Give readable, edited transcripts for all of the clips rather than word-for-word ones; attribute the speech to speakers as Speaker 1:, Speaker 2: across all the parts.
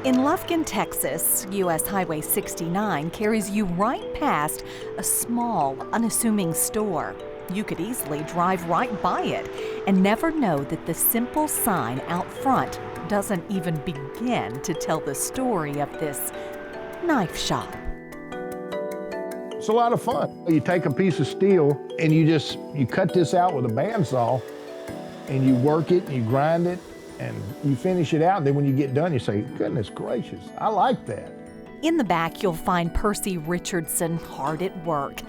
Speaker 1: In Lufkin, Texas, U.S. Highway 69 carries you right past a small, unassuming store. You could easily drive right by it and never know that the simple sign out front doesn't even begin to tell the story of this knife shop.
Speaker 2: It's a lot of fun. You take a piece of steel and you cut this out with a bandsaw and you work it and you grind it and you finish it out. And then when you get done, you say, goodness gracious, I like that.
Speaker 1: In the back, you'll find Percy Richardson hard at work.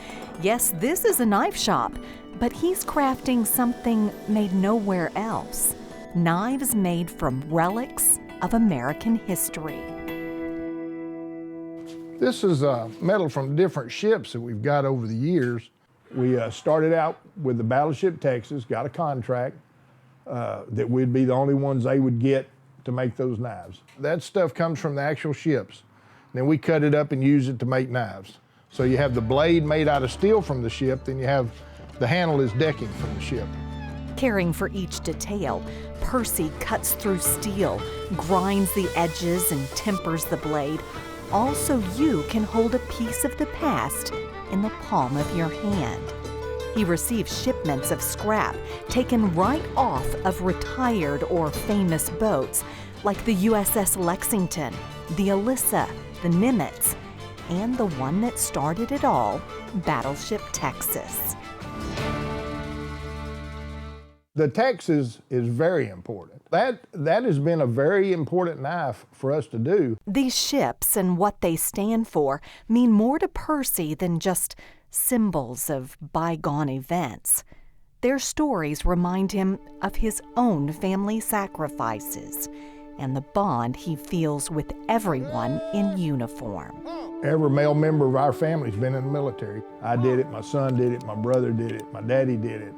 Speaker 1: Yes, this is a knife shop, but he's crafting something made nowhere else. Knives made from relics of American history.
Speaker 2: This is metal from different ships that we've got over the years. We started out with the battleship Texas, got a contract that we'd be the only ones they would get to make those knives. That stuff comes from the actual ships. Then we cut it up and use it to make knives. So you have the blade made out of steel from the ship, then you have the handle is decking from the ship.
Speaker 1: Caring for each detail, Percy cuts through steel, grinds the edges, and tempers the blade, all so you can hold a piece of the past in the palm of your hand. He receives shipments of scrap taken right off of retired or famous boats like the USS Lexington, the Alyssa, the Nimitz, and the one that started it all, Battleship Texas.
Speaker 2: The Texas is very important. That has been a very important knife for us to do.
Speaker 1: These ships and what they stand for mean more to Percy than just symbols of bygone events. Their stories remind him of his own family sacrifices and the bond he feels with everyone in uniform.
Speaker 2: Every male member of our family's been in the military. I did it, my son did it, my brother did it, my daddy did it,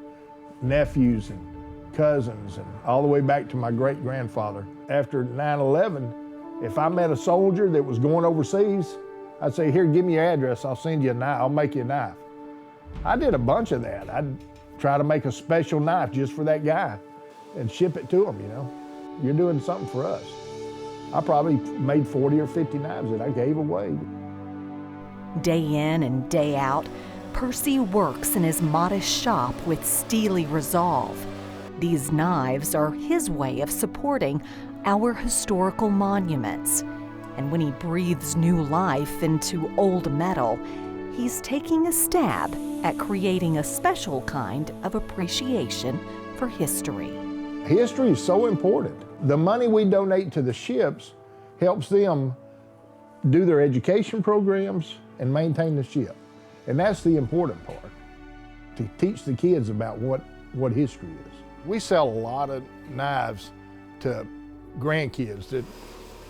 Speaker 2: nephews and cousins, and all the way back to my great-grandfather. After 9/11, if I met a soldier that was going overseas, I'd say, here, give me your address, I'll send you a knife, I'll make you a knife. I did a bunch of that. I'd try to make a special knife just for that guy and ship it to him, you know. You're doing something for us. I probably made 40 or 50 knives that I gave away.
Speaker 1: Day in and day out, Percy works in his modest shop with steely resolve. These knives are his way of supporting our historical monuments. And when he breathes new life into old metal, he's taking a stab at creating a special kind of appreciation for history.
Speaker 2: History is so important. The money we donate to the ships helps them do their education programs and maintain the ship. And that's the important part, to teach the kids about what history is. We sell a lot of knives to grandkids that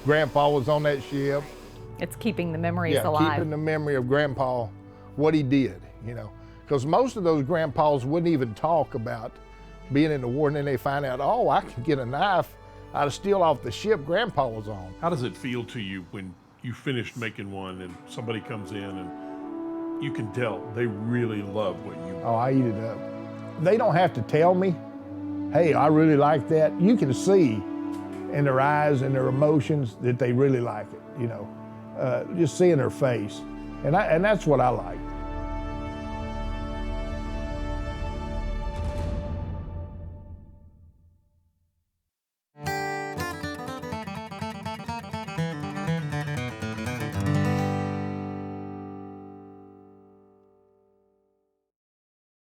Speaker 2: Grandpa was on that ship.
Speaker 3: It's keeping the memories alive.
Speaker 2: Keeping the memory of Grandpa, what he did, you know. Because most of those grandpas wouldn't even talk about being in the war, and then they find out, oh, I can get a knife out of steel off the ship Grandpa was on.
Speaker 4: How does it feel to you when you finished making one and somebody comes in and you can tell they really love what you do?
Speaker 2: Oh, I eat it up. They don't have to tell me, hey, I really like that. You can see in their eyes and their emotions that they really like it, you know, just seeing their face. And that's what I like.